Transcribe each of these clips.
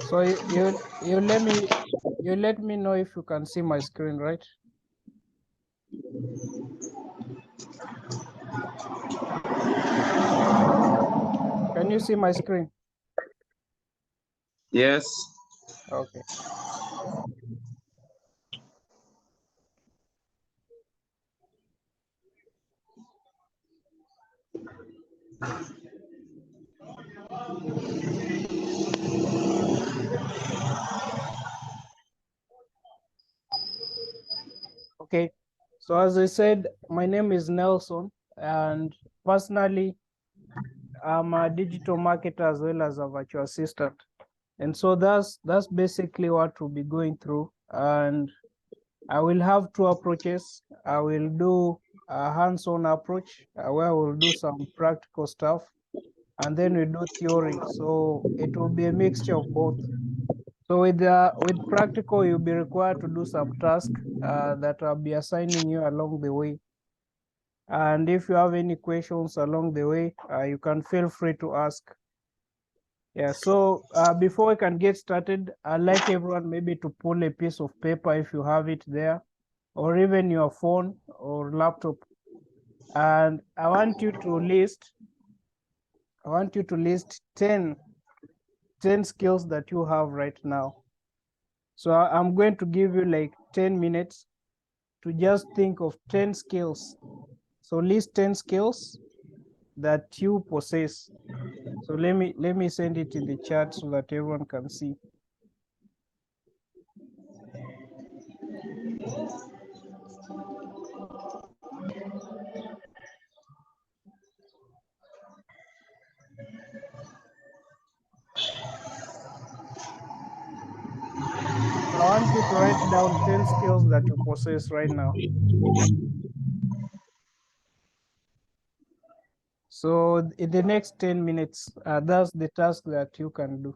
So you let me know if you can see my screen, right? Can you see my screen? Yes. Okay. Okay. So as I said, my name is Nelson, and personally, I'm a digital marketer as well as a virtual assistant. And so that's basically what we'll be going through. And I will have two approaches. I will do a hands-on approach where we'll do some practical stuff, and then we do theory. So it will be a mixture of both. So with practical, you'll be required to do some tasks that I'll be assigning you along the way. And if you have any questions along the way, you can feel free to ask. Yeah, so before we can get started, I'd like everyone maybe to pull a piece of paper if you have it there, or even your phone or laptop. And I want you to list 10 skills that you have right now. So I'm going to give you like 10 minutes to just think of 10 skills. So list 10 skills that you possess. So let me send it in the chat so that everyone can see. So I want you to write down 10 skills that you possess right now. So in the next 10 minutes, that's the task that you can do.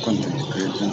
Content creation.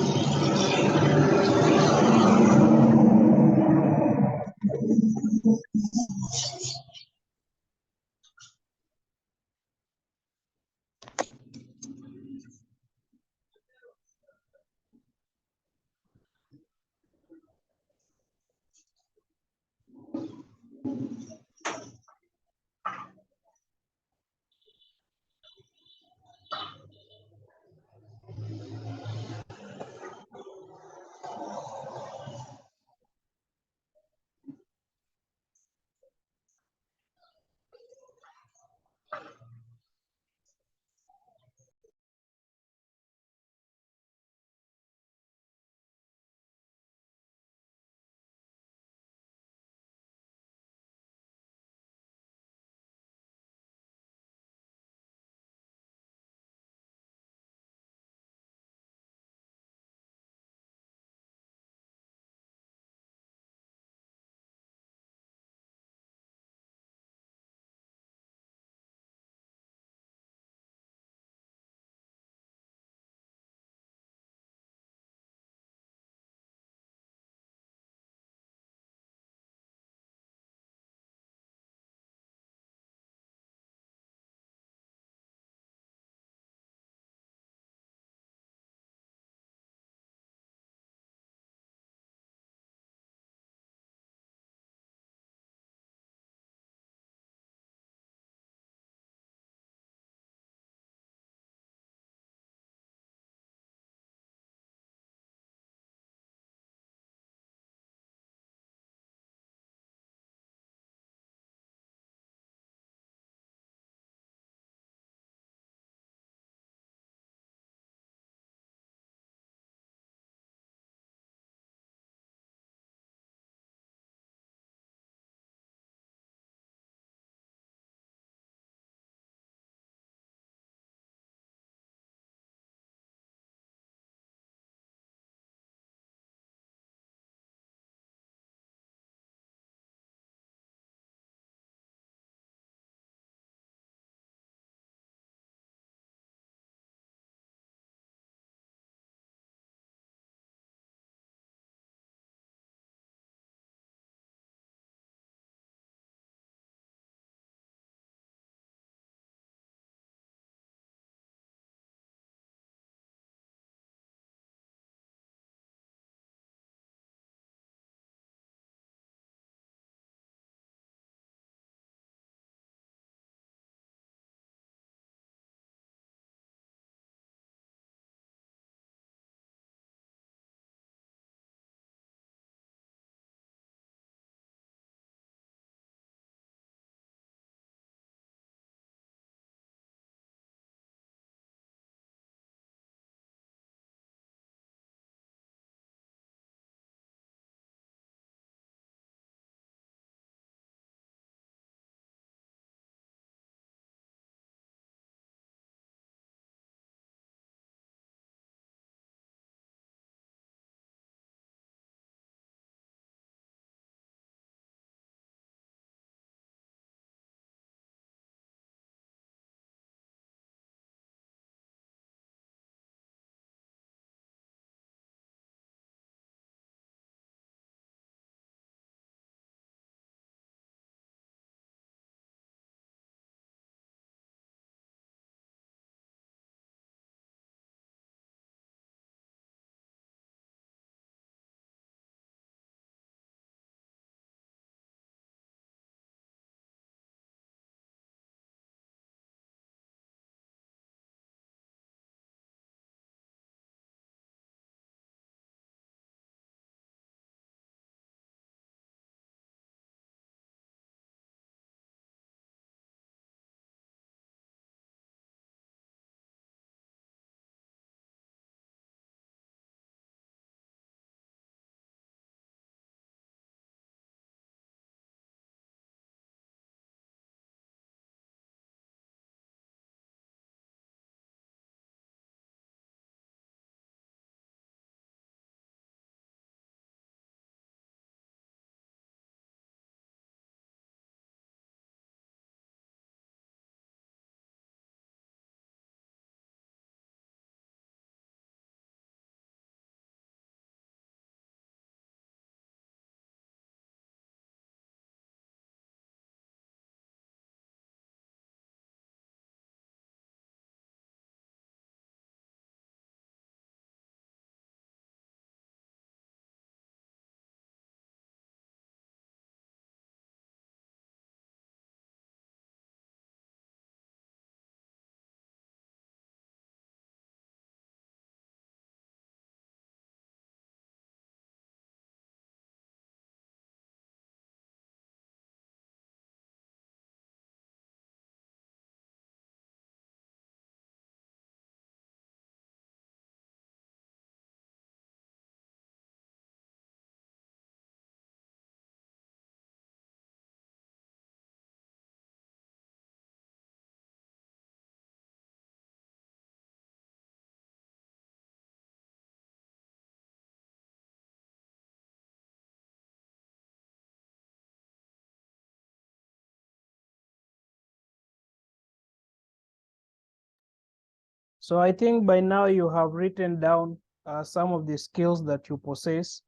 So I think by now you have written down some of the skills that you possess.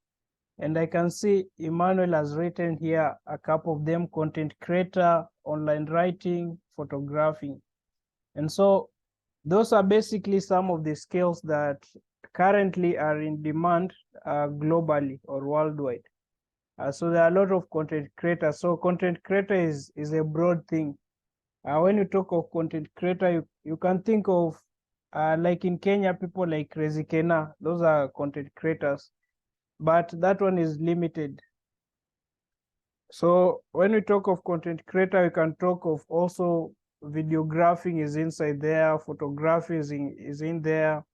And I can see Emmanuel has written here a couple of them: content creator, online writing, photographing. And so those are basically some of the skills that currently are in demand globally or worldwide. So there are a lot of content creators. So content creator is a broad thing. When you talk of content creator, you can think of like in Kenya, people like Crazy Kena, those are content creators, but that one is limited. So when we talk of content creator, we can talk of also videographing is inside there, photography is in there,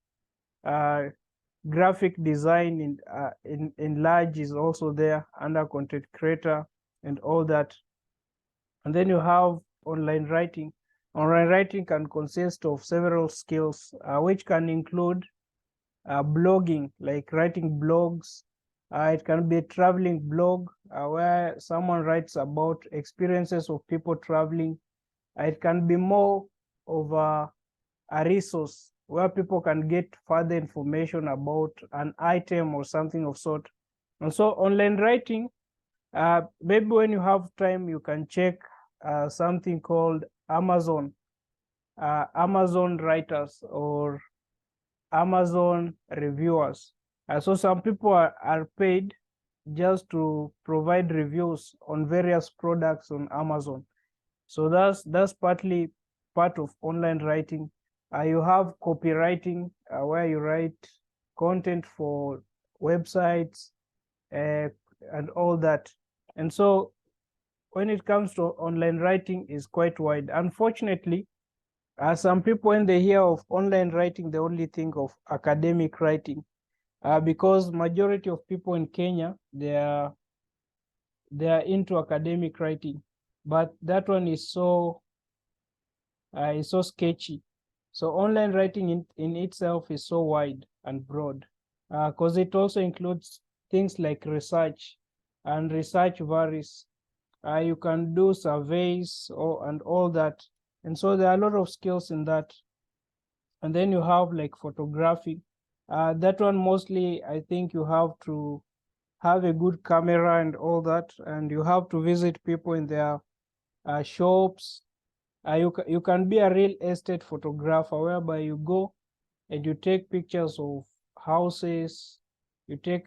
graphic design in large is also there under content creator and all that. And then you have online writing. Online writing can consist of several skills, which can include blogging, like writing blogs. It can be a traveling blog where someone writes about experiences of people traveling. It can be more of a resource where people can get further information about an item or something of sort. And so online writing, maybe when you have time, you can check something called Amazon writers or Amazon reviewers. So some people are paid just to provide reviews on various products on Amazon. So that's partly part of online writing. You have copywriting, where you write content for websites and all that. And so when it comes to online writing, is quite wide. Unfortunately, some people, when they hear of online writing, they only think of academic writing, because majority of people in Kenya, they are into academic writing, but that one is so sketchy. So online writing in itself is so wide and broad, because it also includes things like research, and research varies. You can do surveys and all that. And so there are a lot of skills in that. And then you have like photography. That one mostly, I think you have to have a good camera and all that, and you have to visit people in their shops. You can be a real estate photographer, whereby you go and you take pictures of houses, you take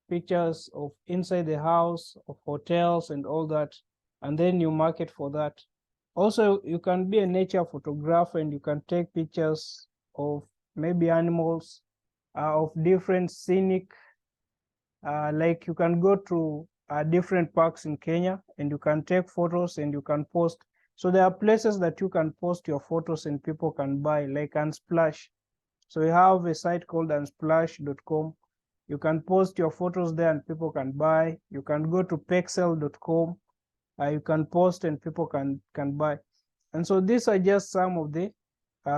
pictures of inside the house, of hotels and all that, and then you market for that. Also, you can be a nature photographer and you can take pictures of maybe animals, of different scenic, like you can go to different parks in Kenya and you can take photos and you can post. So there are places that you can post your photos and people can buy, like Unsplash. So we have a site called unsplash.com. You can post your photos there and people can buy. You can go to pexel.com. You can post and people can buy. And so these are just some of the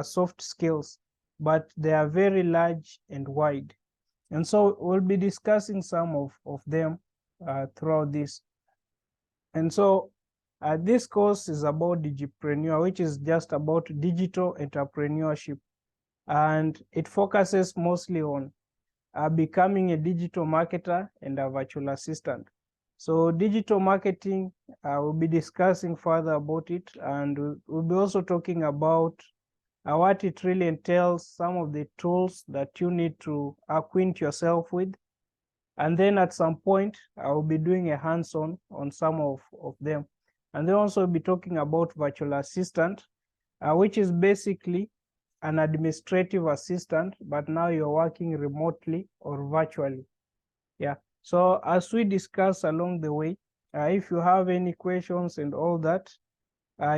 soft skills, but they are very large and wide. And so we'll be discussing some of them throughout this. And so this course is about Digi-Preneur, which is just about digital entrepreneurship. And it focuses mostly on becoming a digital marketer and a virtual assistant. So digital marketing, we'll be discussing further about it, and we'll be also talking about what it really entails, some of the tools that you need to acquaint yourself with. And then at some point, I will be doing a hands-on on some of them. And then also be talking about virtual assistant, which is basically an administrative assistant, but now you're working remotely or virtually. Yeah. So as we discuss along the way, if you have any questions and all that,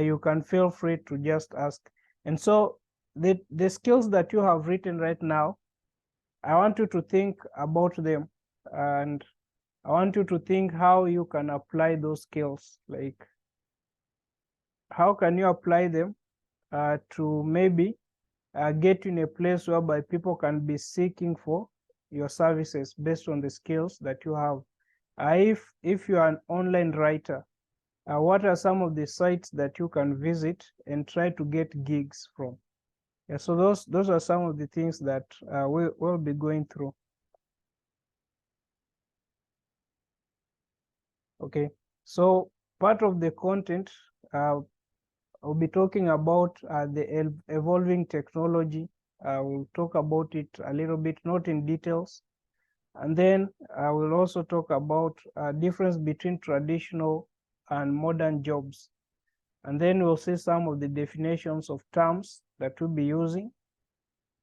you can feel free to just ask. And so the skills that you have written right now, I want you to think about them, and I want you to think how you can apply those skills. Like, how can you apply them to maybe get in a place whereby people can be seeking for your services based on the skills that you have. If you are an online writer, what are some of the sites that you can visit and try to get gigs from? Yeah, so those are some of the things that we'll be going through. Okay, so part of the content, I'll be talking about the evolving technology. We'll talk about it a little bit, not in details. And then I will also talk about difference between traditional and modern jobs. And then we'll see some of the definitions of terms that we'll be using.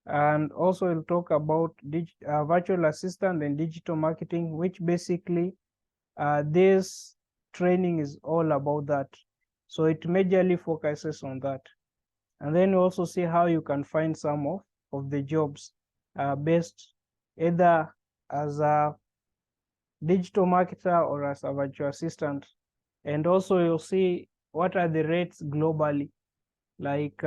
And also we'll talk about virtual assistant and digital marketing, which basically this training is all about that. So it majorly focuses on that. And then we also see how you can find some of the jobs based either as a digital marketer or as a virtual assistant. And also you'll see what are the rates globally. Like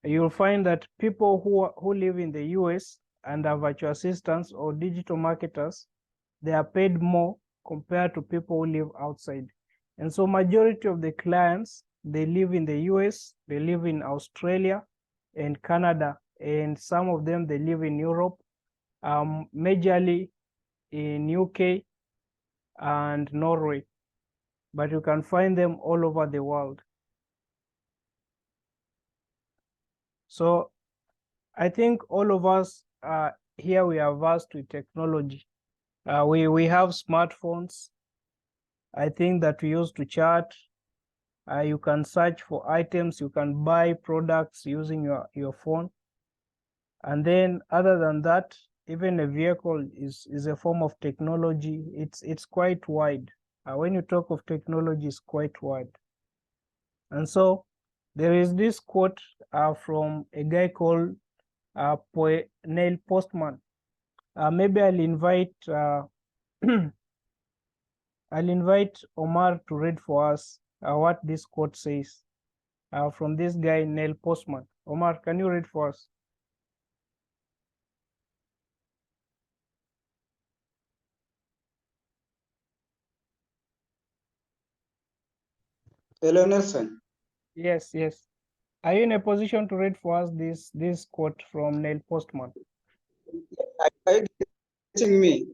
you'll find that people who live in the US and are virtual assistants or digital marketers, they are paid more compared to people who live outside. And so majority of the clients, they live in the US, they live in Australia and Canada, and some of them, they live in Europe, majorly in UK and Norway, but you can find them all over the world. So I think all of us here, we are versed with technology. We have smartphones, I think, that we use to chat. You can search for items, you can buy products using your phone. And then other than that, even a vehicle is a form of technology. It's quite wide. When you talk of technology, it's quite wide. And so there is this quote from a guy called Neil Postman. Maybe I'll invite I'll invite Omar to read for us what this quote says from this guy, Neil Postman. Omar, can you read for us? Hello, Nelson. Yes, yes. Are you in a position to read for us this quote from Neil Postman? Are you getting me?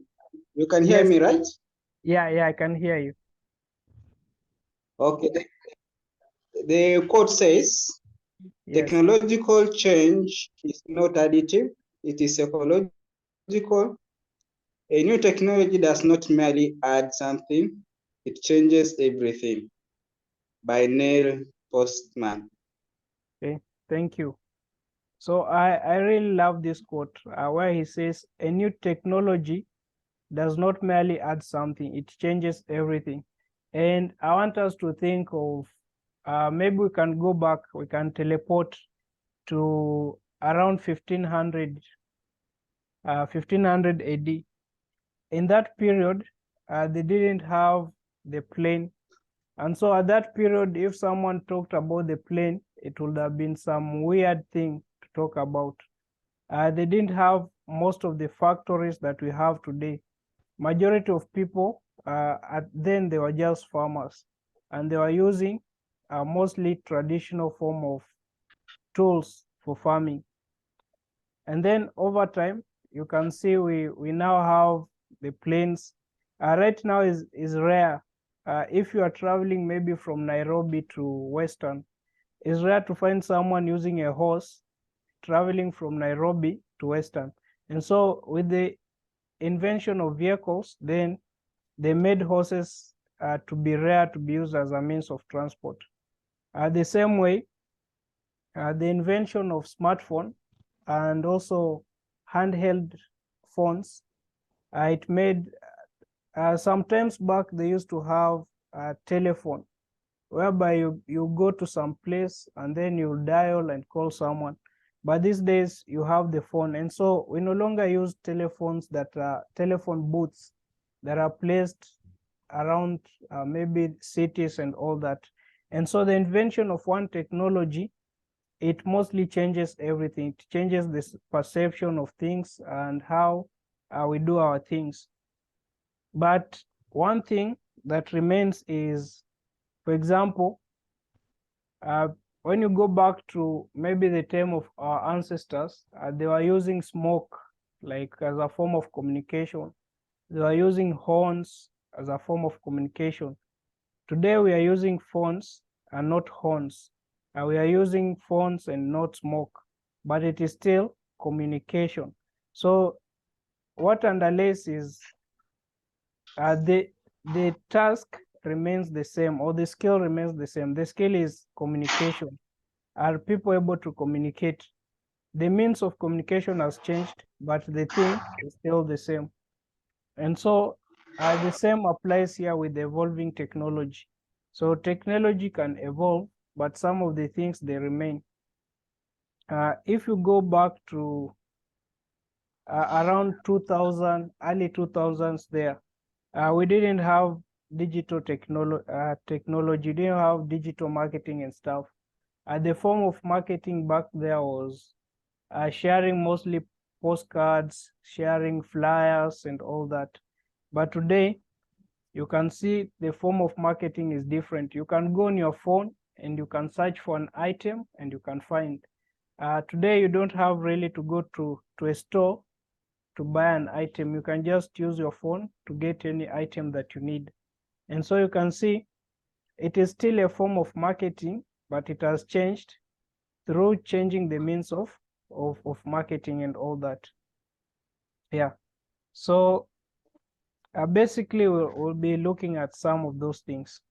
You can hear Yes. me, right? Yeah, I can hear you. Okay. The quote says, Yes. technological change is not additive, it is psychological. A new technology does not merely add something, it changes everything. By Neil Postman. Okay, thank you. So I really love this quote where he says, a new technology does not merely add something, it changes everything. And I want us to think of maybe we can go back, we can teleport to around 1500 AD. In that period, they didn't have the plane. And so at that period, if someone talked about the plane, it would have been some weird thing to talk about. They didn't have most of the factories that we have today. Majority of people then they were just farmers, and they were using mostly traditional form of tools for farming. And then over time, you can see we now have the planes. Right now is rare. If you are traveling maybe from Nairobi to Western, it's rare to find someone using a horse traveling from Nairobi to Western. And so with the invention of vehicles, then they made horses to be rare to be used as a means of transport. The same way, the invention of smartphone and also handheld phones, it made, sometimes back they used to have a telephone whereby you go to some place and then you dial and call someone. But these days you have the phone. And so we no longer use telephones that are telephone booths that are placed around maybe cities and all that. And so the invention of one technology, it mostly changes everything. It changes this perception of things and how we do our things. But one thing that remains is, for example, when you go back to maybe the time of our ancestors, they were using smoke like as a form of communication. They were using horns as a form of communication. Today we are using phones and not horns. We are using phones and not smoke, but it is still communication. So what underlays is the task remains the same, or the skill remains the same. The skill is communication. Are people able to communicate? The means of communication has changed, but the thing is still the same. And so the same applies here with evolving technology. So technology can evolve, but some of the things they remain. If you go back to around 2000, early 2000s there, we didn't have digital technology, didn't have digital marketing and stuff. The form of marketing back there was sharing mostly postcards, sharing flyers and all that. But today, you can see the form of marketing is different. You can go on your phone and you can search for an item and you can find. Today, you don't have really to go to a store to buy an item. You can just use your phone to get any item that you need. And so you can see it is still a form of marketing, but it has changed through changing the means of marketing and all that. Yeah. So basically, we'll be looking at some of those things.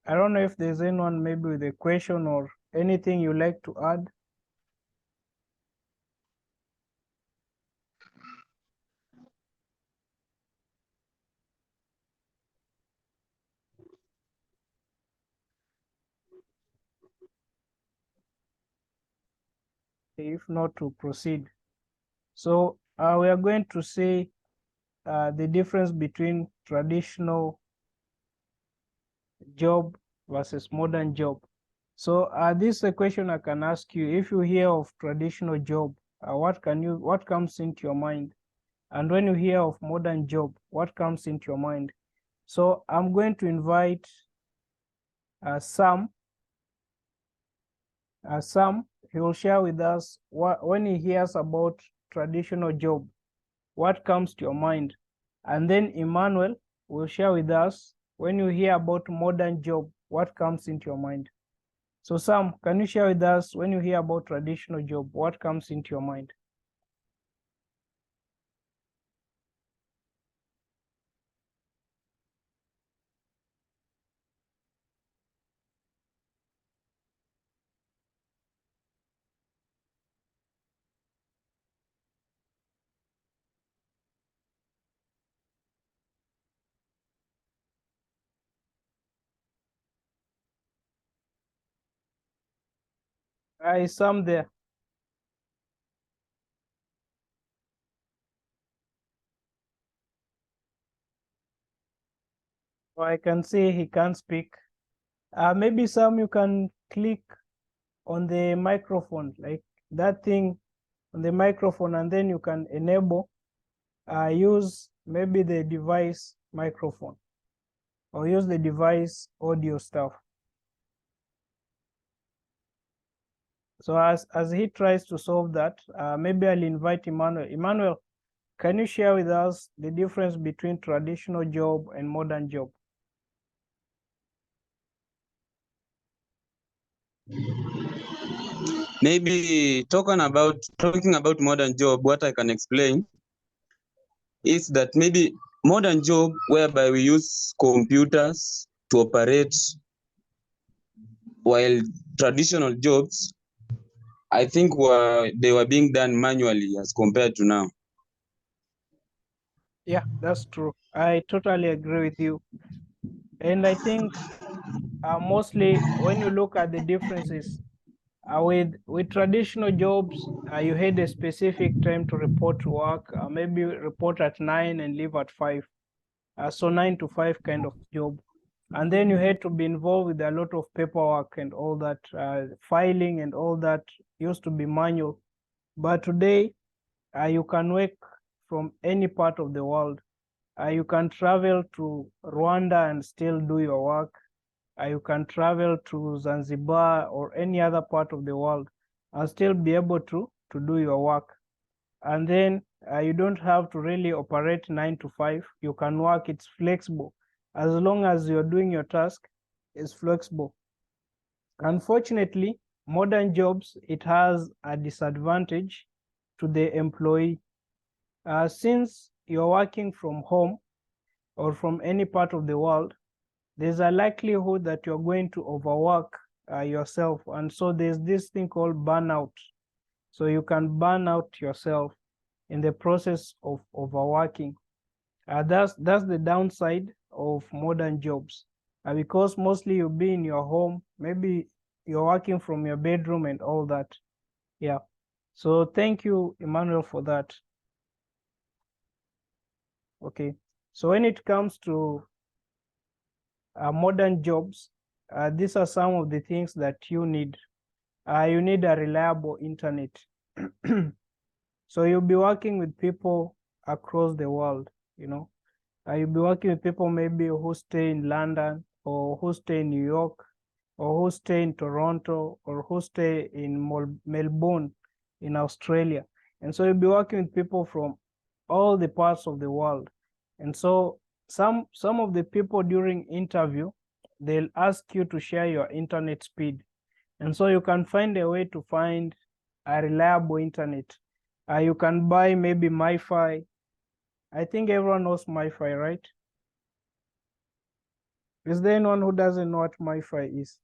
I don't know if there's anyone maybe with a question or anything you like to add. If not, to proceed. So we are going to see the difference between traditional job versus modern job. So this is a question I can ask you. If you hear of traditional job, what comes into your mind? And when you hear of modern job, what comes into your mind? So I'm going to invite Sam. Sam, he will share with us when he hears about traditional job, what comes to your mind? And then Emmanuel will share with us, when you hear about modern job, what comes into your mind? So Sam, can you share with us, when you hear about traditional job, what comes into your mind? Is Sam there? Oh, I can see he can't speak. Maybe Sam, you can click on the microphone, like that thing on the microphone, and then you can enable, use maybe the device microphone or use the device audio stuff. So as he tries to solve that, maybe I'll invite Emmanuel. Emmanuel, can you share with us the difference between traditional job and modern job? Maybe talking about modern job, what I can explain is that maybe modern job whereby we use computers to operate, while traditional jobs, I think they were being done manually as compared to now. Yeah, that's true. I totally agree with you. And I think mostly when you look at the differences with traditional jobs, you had a specific time to report to work, maybe report at 9 and leave at 5. So 9 to 5 kind of job. And then you had to be involved with a lot of paperwork and all that, filing and all that used to be manual. But today, you can work from any part of the world. You can travel to Rwanda and still do your work. you can travel to Zanzibar or any other part of the world and still be able to do your work. And then you don't have to really operate 9 to 5. You can work, it's flexible. As long as you're doing your task, it's flexible. Unfortunately, modern jobs, it has a disadvantage to the employee. Since you're working from home or from any part of the world, there's a likelihood that you're going to overwork yourself. And so there's this thing called burnout. So you can burn out yourself in the process of overworking. That's the downside of modern jobs. Because mostly you'll be in your home, maybe you're working from your bedroom and all that. Yeah. So thank you, Emmanuel, for that. Okay. So when it comes to modern jobs, these are some of the things that you need. You need a reliable internet. So you'll be working with people across the world, you know. You'll be working with people maybe who stay in London or who stay in New York or who stay in Toronto or who stay in Melbourne in Australia. And so you'll be working with people from all the parts of the world. And so some of the people during interview, they'll ask you to share your internet speed. And so you can find a way to find a reliable internet. You can buy maybe MiFi. I think everyone knows MiFi, right? Is there anyone who doesn't know what MiFi is?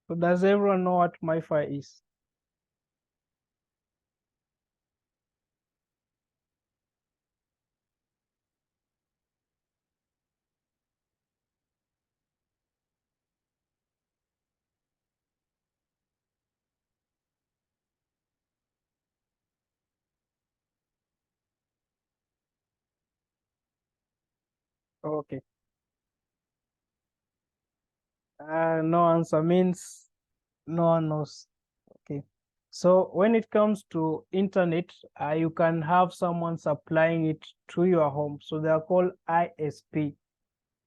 So does everyone know what MiFi is? Okay. No answer means no one knows. Okay. So when it comes to internet, you can have someone supplying it to your home. So they are called ISP,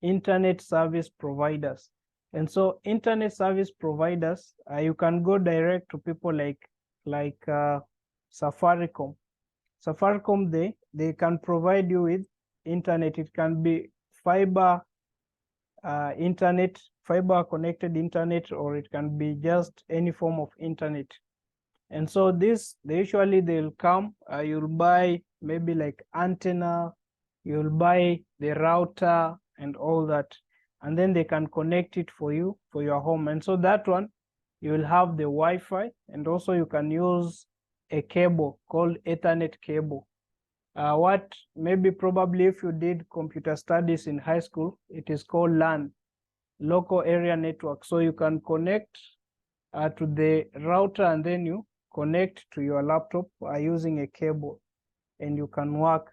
Internet Service Providers. And so internet service providers, you can go direct to people like Safaricom. Safaricom, they can provide you with internet. It can be fiber internet, fiber connected internet, or it can be just any form of internet. And so they'll come, you'll buy maybe like antenna, you'll buy the router and all that, and then they can connect it for you for your home. And so that one, you will have the Wi-Fi, and also you can use a cable called Ethernet cable. What maybe probably if you did computer studies in high school, it is called LAN, local area network. So you can connect to the router, and then you connect to your laptop using a cable, and you can work.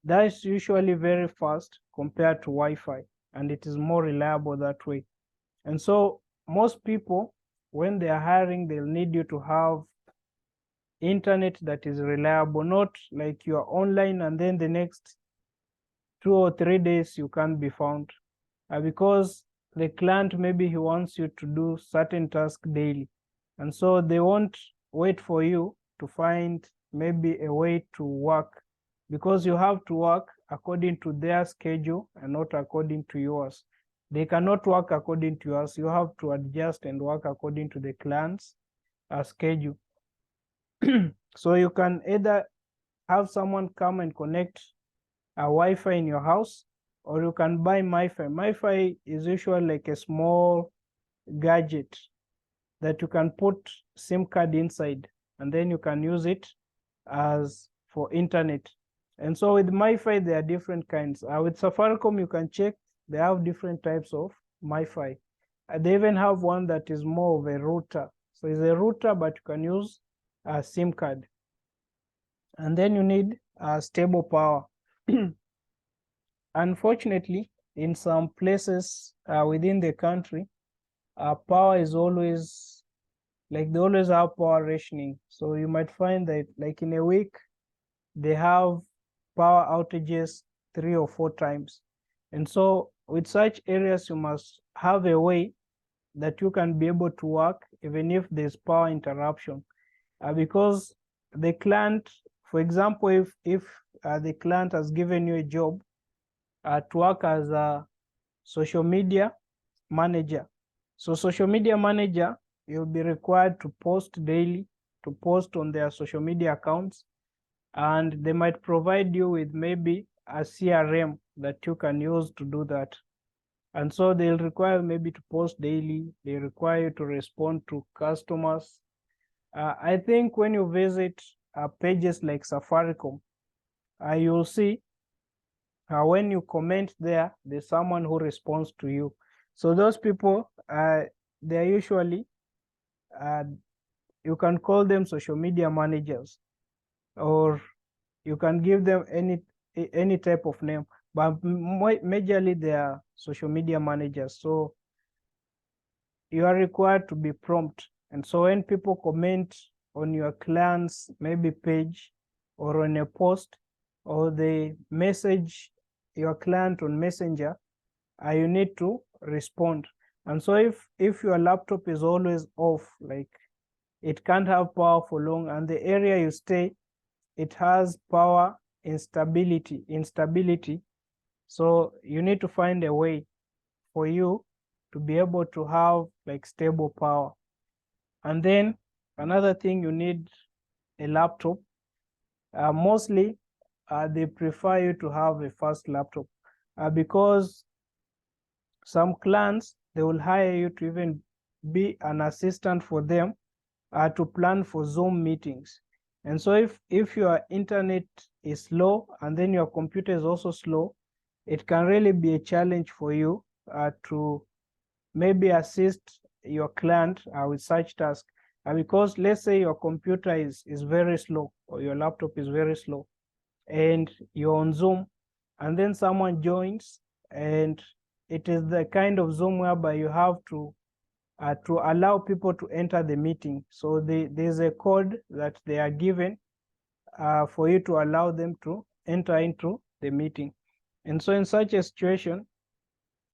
That is usually very fast compared to Wi-Fi, and it is more reliable that way. And so most people, when they are hiring, they'll need you to have internet that is reliable, not like you're online and then the next 2 or 3 days you can't be found, because the client, maybe he wants you to do certain tasks daily, and so they won't wait for you to find maybe a way to work, because you have to work according to their schedule and not according to yours. They cannot work according to yours. You have to adjust and work according to the client's schedule. So you can either have someone come and connect a Wi-Fi in your house, or you can buy MiFi. MiFi is usually like a small gadget that you can put SIM card inside, and then you can use it as for internet. And so with MiFi, there are different kinds. With Safaricom, you can check, they have different types of MiFi. They even have one that is more of a router. So it's a router, but you can use a SIM card. And then you need stable power. Unfortunately, in some places within the country, power is always, like they always have power rationing. So you might find that like in a week, they have power outages 3 or 4 times. And so with such areas, you must have a way that you can be able to work even if there's power interruption. Because the client, for example, if the client has given you a job to work as a social media manager. So social media manager, you'll be required to post daily, to post on their social media accounts, and they might provide you with maybe a CRM that you can use to do that. And so they'll require maybe to post daily, they require you to respond to customers. I think when you visit pages like Safaricom, you'll see when you comment there, there's someone who responds to you. So those people, they're usually, you can call them social media managers, or you can give them any type of name, but majorly they are social media managers. So you are required to be prompt. And so when people comment on your client's maybe page or on a post, or they message your client on Messenger, you need to respond. And so if your laptop is always off, like it can't have power for long, and the area you stay, it has power instability, so you need to find a way for you to be able to have like stable power. And then another thing, you need a laptop. Mostly they prefer you to have a fast laptop because some clients, they will hire you to even be an assistant for them to plan for Zoom meetings. And so if your internet is slow and then your computer is also slow, it can really be a challenge for you to maybe assist your client with such tasks. Because let's say your computer is very slow, or your laptop is very slow, and you're on Zoom, and then someone joins, and it is the kind of Zoom whereby you have to allow people to enter the meeting. So there's a code that they are given for you to allow them to enter into the meeting. And so in such a situation,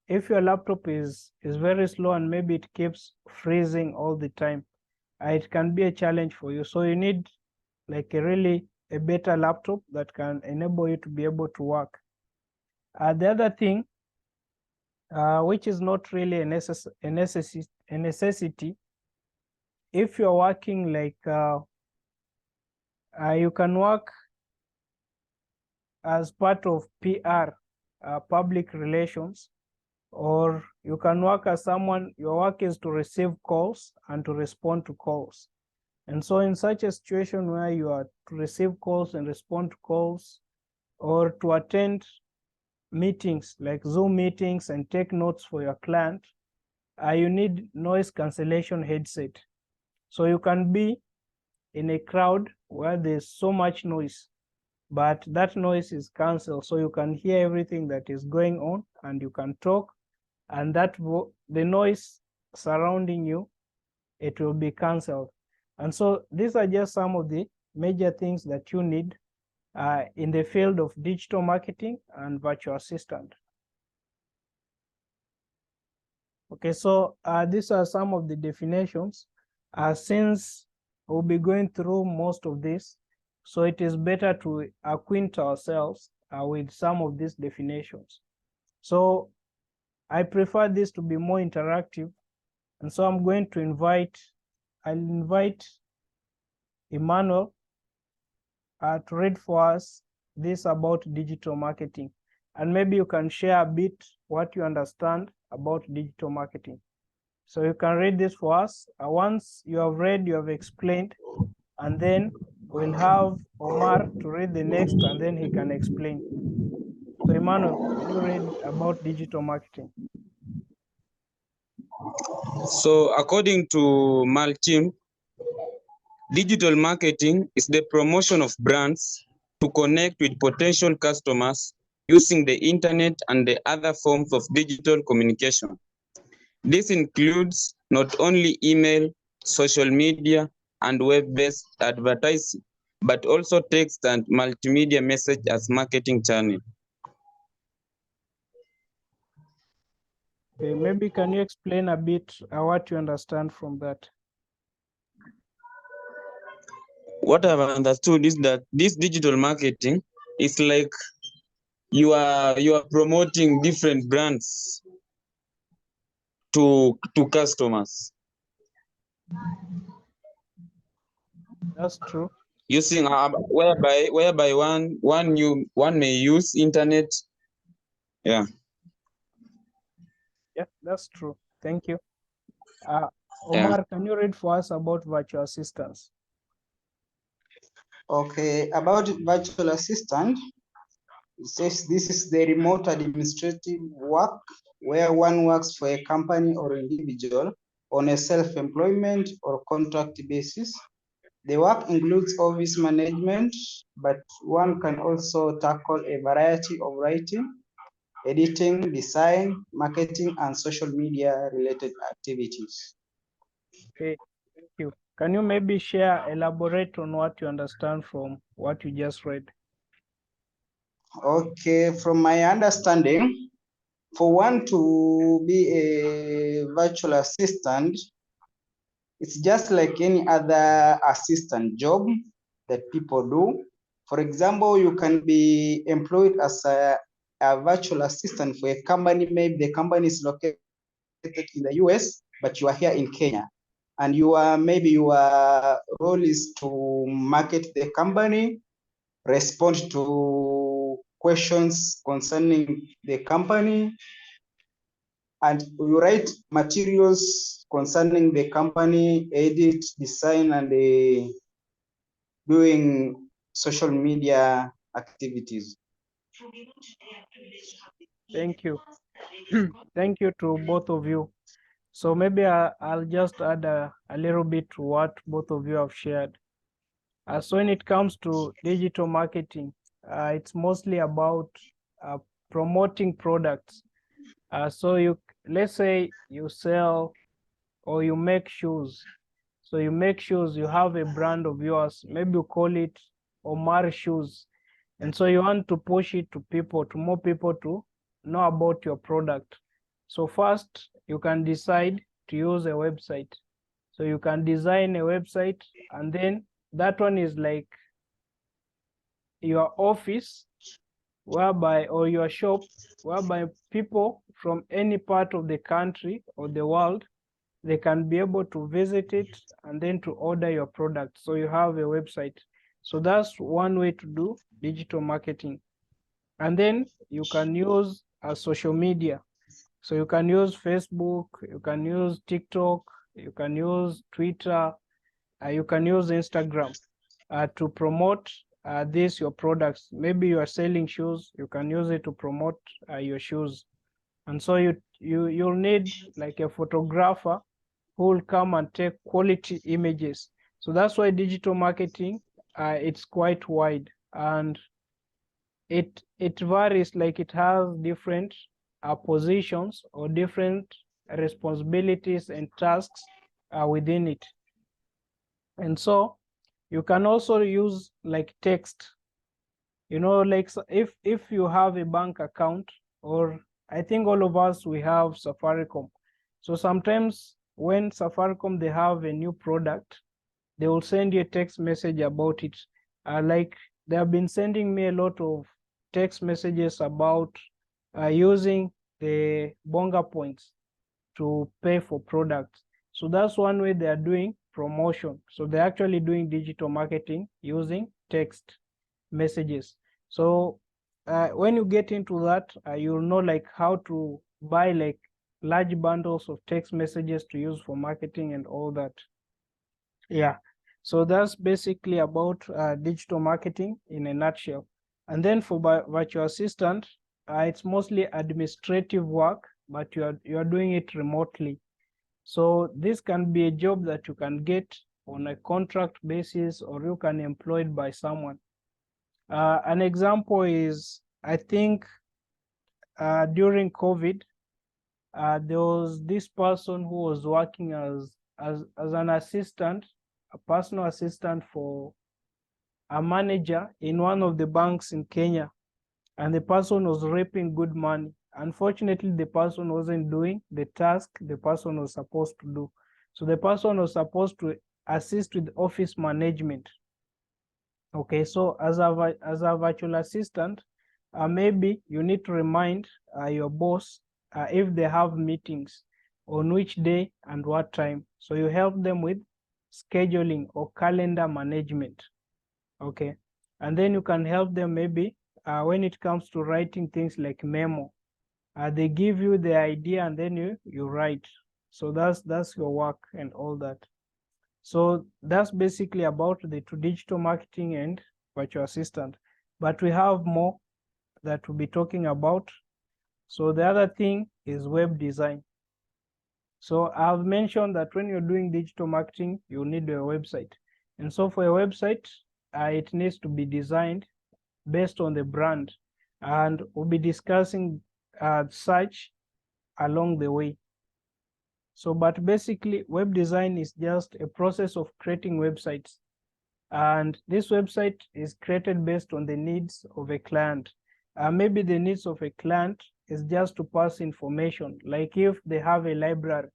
if your laptop is very slow and maybe it keeps freezing all the time, it can be a challenge for you. So you need like a better laptop that can enable you to be able to work. The other thing, which is not really a necessity, if you're working like, you can work as part of PR, public relations, or you can work as someone, your work is to receive calls and to respond to calls. And so in such a situation where you are to receive calls and respond to calls, or to attend meetings like Zoom meetings and take notes for your client, you need noise cancellation headset. So you can be in a crowd where there's so much noise, but that noise is canceled, so you can hear everything that is going on and you can talk, and that the noise surrounding you, it will be canceled. And so these are just some of the major things that you need in the field of digital marketing and virtual assistant. Okay, so these are some of the definitions. Since we'll be going through most of this, so it is better to acquaint ourselves with some of these definitions. So I prefer this to be more interactive, and so I'm going to I'll invite Emmanuel to read for us this about digital marketing, and maybe you can share a bit what you understand about digital marketing. So you can read this for us. Once you have read, you have explained, and then we'll have Omar to read the next, and then he can explain. So Emmanuel, can you read about digital marketing? So according to Malteam, Digital marketing is the promotion of brands to connect with potential customers using the internet and the other forms of digital communication. This includes not only email, social media, and web-based advertising, but also text and multimedia message as marketing channel. Okay, maybe can you explain a bit what you understand from that? What I've understood is that this digital marketing is like you are promoting different brands to customers That's true. using whereby one may use internet. Yeah. Yeah, that's true. Thank you. Yeah. Omar, can you read for us about virtual assistants? Okay, about virtual assistant, it says this is the remote administrative work where one works for a company or individual on a self-employment or contract basis. The work includes office management, but one can also tackle a variety of writing, editing, design, marketing, and social media related activities. Okay, thank you. Can you maybe elaborate on what you understand from what you just read? Okay, from my understanding, for one to be a virtual assistant, it's just like any other assistant job that people do. For example, you can be employed as a virtual assistant for a company. Maybe the company is located in the US, but you are here in Kenya. And maybe your role is to market the company, respond to questions concerning the company, and you write materials concerning the company, edit, design, and doing social media activities. Thank you. Thank you to both of you. So maybe I'll just add a little bit to what both of you have shared. So when it comes to digital marketing, it's mostly about promoting products. So let's say you sell or you make shoes. So you make shoes, you have a brand of yours, maybe you call it Omar Shoes. And so you want to push it to more people to know about your product. So first, you can decide to use a website. So you can design a website, and then that one is like your office, or your shop, whereby people from any part of the country or the world, they can be able to visit it and then to order your product. So you have a website. So that's one way to do digital marketing. And then you can use social media. So you can use Facebook, you can use TikTok, you can use Twitter, you can use Instagram to promote your products. Maybe you are selling shoes, you can use it to promote your shoes. And so you'll need like a photographer who will come and take quality images. So that's why digital marketing, it's quite wide, and it varies, like it has different positions or different responsibilities and tasks within it. And so you can also use like text, like if you have a bank account, or I think all of us, we have Safaricom. So sometimes when Safaricom, they have a new product, they will send you a text message about it. Like they have been sending me a lot of text messages about using the Bonga points to pay for products. So that's one way they are doing promotion. So they're actually doing digital marketing using text messages. So when you get into that, you'll know like how to buy like large bundles of text messages to use for marketing and all that. Yeah, so that's basically about digital marketing in a nutshell. And then for virtual assistant, it's mostly administrative work, but you are doing it remotely. So this can be a job that you can get on a contract basis, or you can employed by someone. An example is, I think during COVID, there was this person who was working as an assistant, a personal assistant for a manager in one of the banks in Kenya, and the person was reaping good money. Unfortunately, the person wasn't doing the task the person was supposed to do. So the person was supposed to assist with office management. Okay, so as a virtual assistant, maybe you need to remind your boss if they have meetings, on which day and what time. So you help them with scheduling or calendar management. Okay, and then you can help them maybe when it comes to writing things like memo. They give you the idea and then you write. So that's your work and all that. So that's basically about the two digital marketing and virtual assistant. But we have more that we'll be talking about. So the other thing is web design. So I've mentioned that when you're doing digital marketing, you need a website. And so for a website, it needs to be designed based on the brand. And we'll be discussing such along the way. So, but basically, web design is just a process of creating websites. And this website is created based on the needs of a client. Maybe the needs of a client is just to pass information, like if they have a library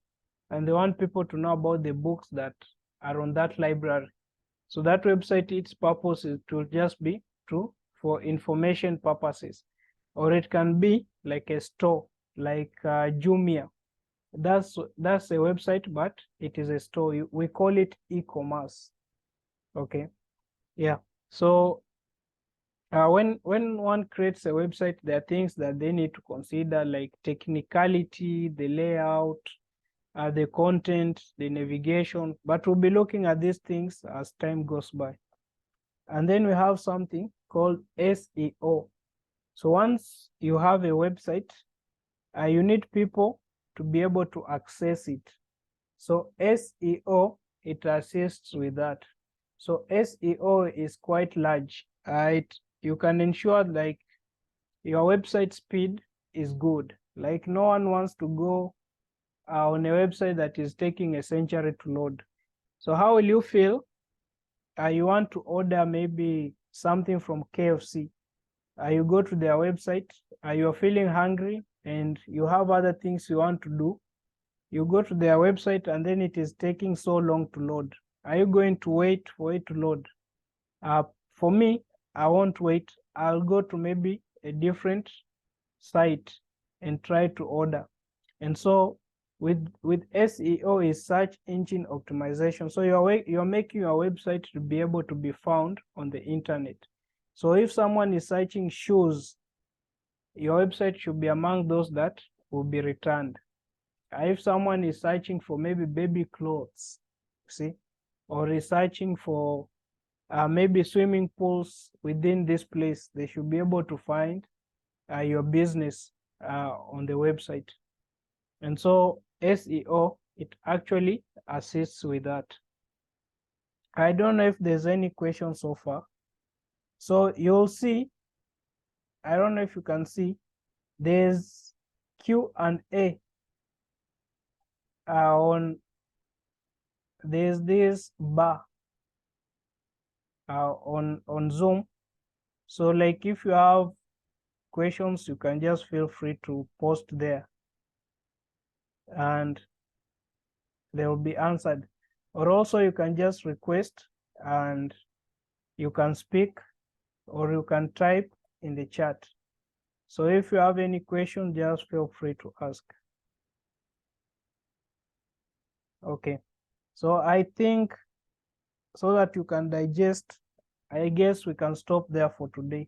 and they want people to know about the books that are on that library. So that website, its purpose is to just be for information purposes. Or it can be like a store, like Jumia. That's a website, but it is a store. We call it e-commerce. Okay, yeah. So when one creates a website, there are things that they need to consider, like technicality, the layout, the content, the navigation. But we'll be looking at these things as time goes by. And then we have something called SEO. So once you have a website, you need people to be able to access it. So SEO, it assists with that. So SEO is quite large. You can ensure like your website speed is good. Like no one wants to go on a website that is taking a century to load. So how will you feel? You want to order maybe something from KFC. You go to their website, you're feeling hungry and you have other things you want to do. You go to their website and then it is taking so long to load. Are you going to wait for it to load? For me, I won't wait. I'll go to maybe a different site and try to order. And so with SEO is search engine optimization. So you're making your website to be able to be found on the internet. So if someone is searching shoes, your website should be among those that will be returned. If someone is searching for maybe baby clothes, see, or is searching for maybe swimming pools within this place, they should be able to find your business on the website. And so SEO, it actually assists with that. I don't know if there's any questions so far. So you'll see, I don't know if you can see, there's Q&A there's this bar on Zoom. So like if you have questions, you can just feel free to post there and they will be answered. Or also you can just request and you can speak or you can type in the chat. So if you have any question, just feel free to ask. Okay, so I think so that you can digest, I guess we can stop there for today.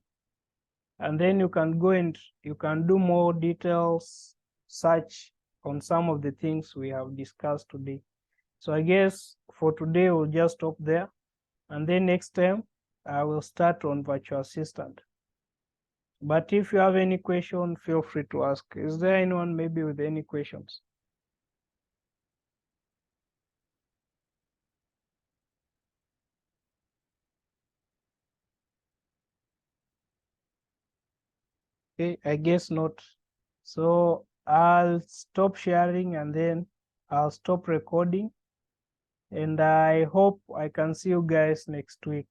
And then you can go and you can do more details search on some of the things we have discussed today. So I guess for today, we'll just stop there. And then next time, I will start on virtual assistant. But if you have any question, feel free to ask. Is there anyone maybe with any questions? Okay, I guess not. So I'll stop sharing and then I'll stop recording. And I hope I can see you guys next week.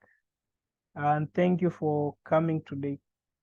And thank you for coming today.